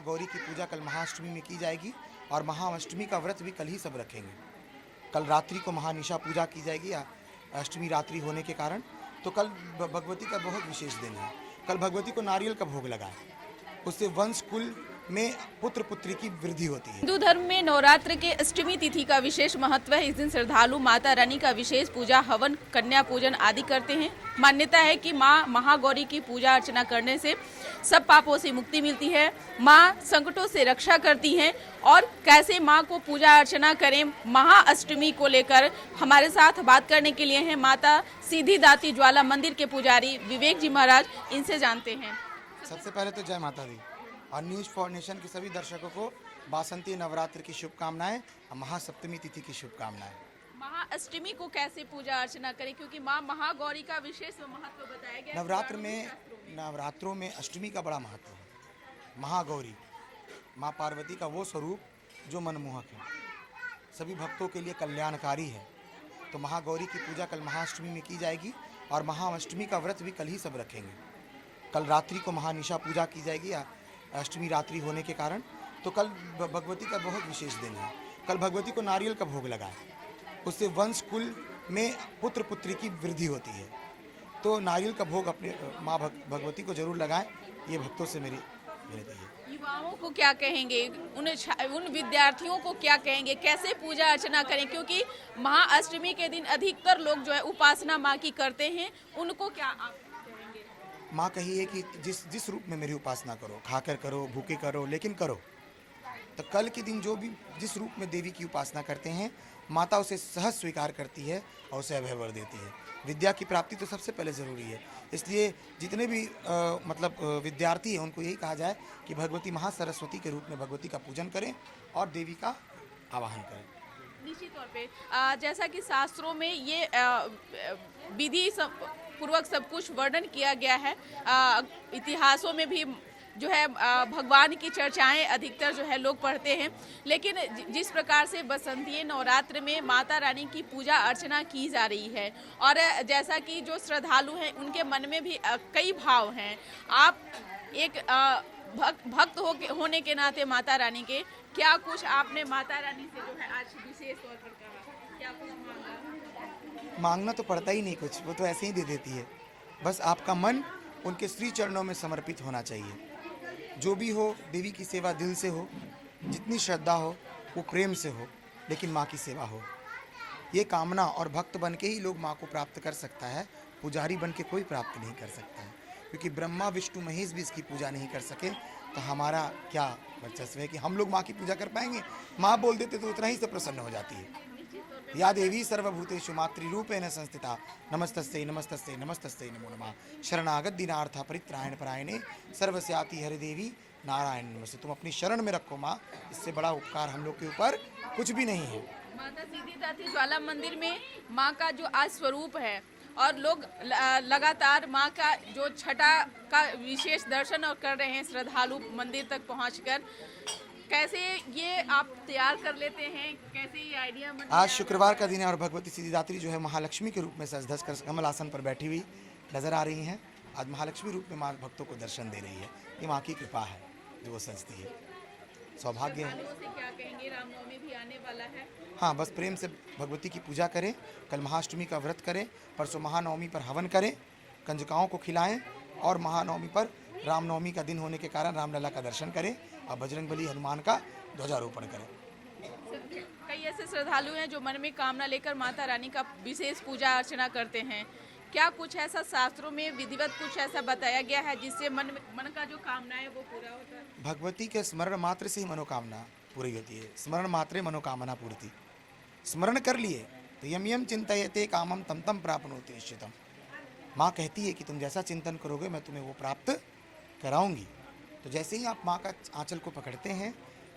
महागौरी की पूजा कल महाअष्टमी में की जाएगी और महाअष्टमी का व्रत भी कल ही सब रखेंगे। कल रात्रि को महानिशा पूजा की जाएगी अष्टमी रात्रि होने के कारण। तो कल भगवती का बहुत विशेष दिन है। कल भगवती को नारियल का भोग लगाए, उससे वंश कुल में पुत्र पुत्री की वृद्धि होती है। हिंदू धर्म में नवरात्र के अष्टमी तिथि का विशेष महत्व है। इस दिन श्रद्धालु माता रानी का विशेष पूजा, हवन, कन्या पूजन आदि करते हैं। मान्यता है कि माँ महागौरी की पूजा अर्चना करने से सब पापों से मुक्ति मिलती है, माँ संकटों से रक्षा करती हैं। और कैसे माँ को पूजा अर्चना करें महाअष्टमी को लेकर हमारे साथ बात करने के लिए हैं माता सिद्धिदात्री ज्वाला मंदिर के पुजारी विवेक जी महाराज। इनसे जानते हैं। सबसे पहले तो जय माता दी और न्यूज़ फॉर नेशन के सभी दर्शकों को बासंती नवरात्र की शुभकामनाएं और महासप्तमी तिथि की शुभकामनाएं। महाअष्टमी को कैसे पूजा अर्चना करें, क्योंकि माँ महागौरी का विशेष महत्व बताया गया। नवरात्रों में अष्टमी का बड़ा महत्व है। महागौरी माँ पार्वती का वो स्वरूप जो मनमोहक है, सभी भक्तों के लिए कल्याणकारी है। तो महागौरी की पूजा कल महाअष्टमी में की जाएगी और महाअष्टमी का व्रत भी कल ही सब रखेंगे। कल रात्रि को महानिशा पूजा की जाएगी अष्टमी रात्रि होने के कारण। तो कल भगवती का बहुत विशेष दिन है। कल भगवती को नारियल का भोग लगाए, उससे वंश कुल में पुत्र पुत्री की वृद्धि होती है। तो नारियल का भोग अपने माँ भगवती को जरूर लगाएं, ये भक्तों से मेरी विनती है। युवाओं को क्या कहेंगे, उन विद्यार्थियों को क्या कहेंगे, कैसे पूजा अर्चना करें, क्योंकि महाअष्टमी के दिन अधिकतर लोग जो है उपासना माँ की करते हैं, उनको क्या आप कहेंगे? माँ कही है कि जिस रूप में मेरी उपासना करो, खाकर करो, भूखे करो, लेकिन करो। तो कल के दिन जो भी जिस रूप में देवी की उपासना करते हैं, माता उसे सहज स्वीकार करती है और उसे अभय वर देती है। विद्या की प्राप्ति तो सबसे पहले ज़रूरी है। इसलिए जितने भी विद्यार्थी हैं उनको यही कहा जाए कि भगवती महासरस्वती के रूप में भगवती का पूजन करें और देवी का आवाहन करें। निश्चित तौर पे जैसा कि शास्त्रों में ये विधि पूर्वक सब कुछ वर्णन किया गया है। इतिहासों में भी जो है भगवान की चर्चाएं अधिकतर जो है लोग पढ़ते हैं। लेकिन जिस प्रकार से बसंतीय नवरात्र में माता रानी की पूजा अर्चना की जा रही है और जैसा कि जो श्रद्धालु हैं उनके मन में भी कई भाव हैं। आप एक भक्त होने के नाते माता रानी के, क्या कुछ आपने माता रानी से जो है आज विशेष तौर पर कहा, क्या कुछ मांगा? मांगना तो पड़ता ही नहीं कुछ, वो तो ऐसे ही दे देती है। बस आपका मन उनके श्री चरणों में समर्पित होना चाहिए। जो भी हो, देवी की सेवा दिल से हो, जितनी श्रद्धा हो वो प्रेम से हो, लेकिन माँ की सेवा हो। ये कामना और भक्त बन के ही लोग माँ को प्राप्त कर सकता है। पुजारी बन के कोई प्राप्त नहीं कर सकता है, क्योंकि ब्रह्मा विष्णु महेश भी इसकी पूजा नहीं कर सके। तो हमारा क्या वर्चस्व है कि हम लोग माँ की पूजा कर पाएंगे? माँ बोल देते तो उतना ही से प्रसन्न हो जाती है। या देवी सर्वभूतेषु मातृरूपेण संस्थिता नमस्तस्यै नमस्तस्यै नमस्तस्यै नमो नमः शरणागत दीनार्थ परित्रायण परायणे सर्वस्याति हरि देवी नारायण नमस्ते। तुम अपनी शरण में रखो माँ, इससे बड़ा उपकार हम लोग के ऊपर कुछ भी नहीं है। माता सिद्धिदात्री ज्वाला मंदिर में माँ का जो आज स्वरूप है और लोग लगातार माँ का जो छठा का विशेष दर्शन और कर रहे हैं श्रद्धालु मंदिर तक पहुँचकर, कैसे ये आप तैयार कर लेते हैं, कैसे ये आइडिया? आज शुक्रवार का दिन है और भगवती सिद्धिदात्री जो है महालक्ष्मी के रूप में सज धज कर कमल आसन पर बैठी हुई नजर आ रही हैं। आज महालक्ष्मी रूप में माँ भक्तों को दर्शन दे रही है। ये माँ की कृपा है जो वो सजती है, सौभाग्य है। क्या कहेंगे, रामनवमी भी आने वाला है। हाँ, बस प्रेम से भगवती की पूजा करें, कल महाअष्टमी का व्रत करें, परसों महानवमी पर हवन करें, कंजकाओं को खिलाएं और महानवमी पर रामनवमी का दिन होने के कारण रामलला का दर्शन करें और बजरंगबली हनुमान का ध्वजारोपण करें। कई ऐसे श्रद्धालु हैं जो मन में कामना लेकर माता रानी का विशेष पूजा अर्चना करते हैं। क्या कुछ ऐसा शास्त्रों में विधिवत कुछ ऐसा बताया गया है जिससे मन का जो कामना है वो पूरा होता है? भगवती के स्मरण मात्र से ही मनोकामना पूरी होती है। स्मरण मात्रे मनोकामना पूर्ति। स्मरण कर लिए तो यम यम चिंतयते कामम तम तम प्राप्नोति निश्चितम। माँ कहती है कि तुम जैसा चिंतन करोगे मैं तुम्हें वो प्राप्त कराऊंगी। तो जैसे ही आप माँ का आंचल को पकड़ते हैं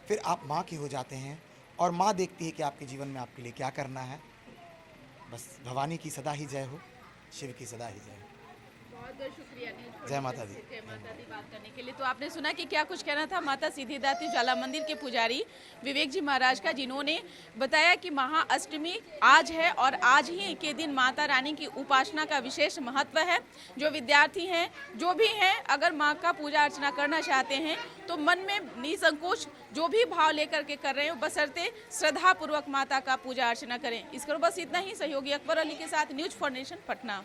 फिर आप माँ की हो जाते हैं और माँ देखती है कि आपके जीवन में आपके लिए क्या करना है। बस भवानी की सदा ही जय हो, शिव की सदा ही जय हो। बहुत बहुत शुक्रिया जय माता दी। जय माता दी बात करने के लिए। तो आपने सुना कि क्या कुछ कहना था माता सिद्धिदात्री ज्वाला मंदिर के पुजारी विवेक जी महाराज का, जिन्होंने बताया कि महाअष्टमी आज है और आज ही के दिन माता रानी की उपासना का विशेष महत्व है। जो विद्यार्थी हैं, जो भी हैं, अगर माँ का पूजा अर्चना करना चाहते हैं तो मन में निसंकोच जो भी भाव लेकर के कर रहे हो, बशर्ते श्रद्धा पूर्वक माता का पूजा अर्चना करें। इसको बस इतना ही। सहयोगी अकबर अली के साथ न्यूज फॉर नेशन, पटना।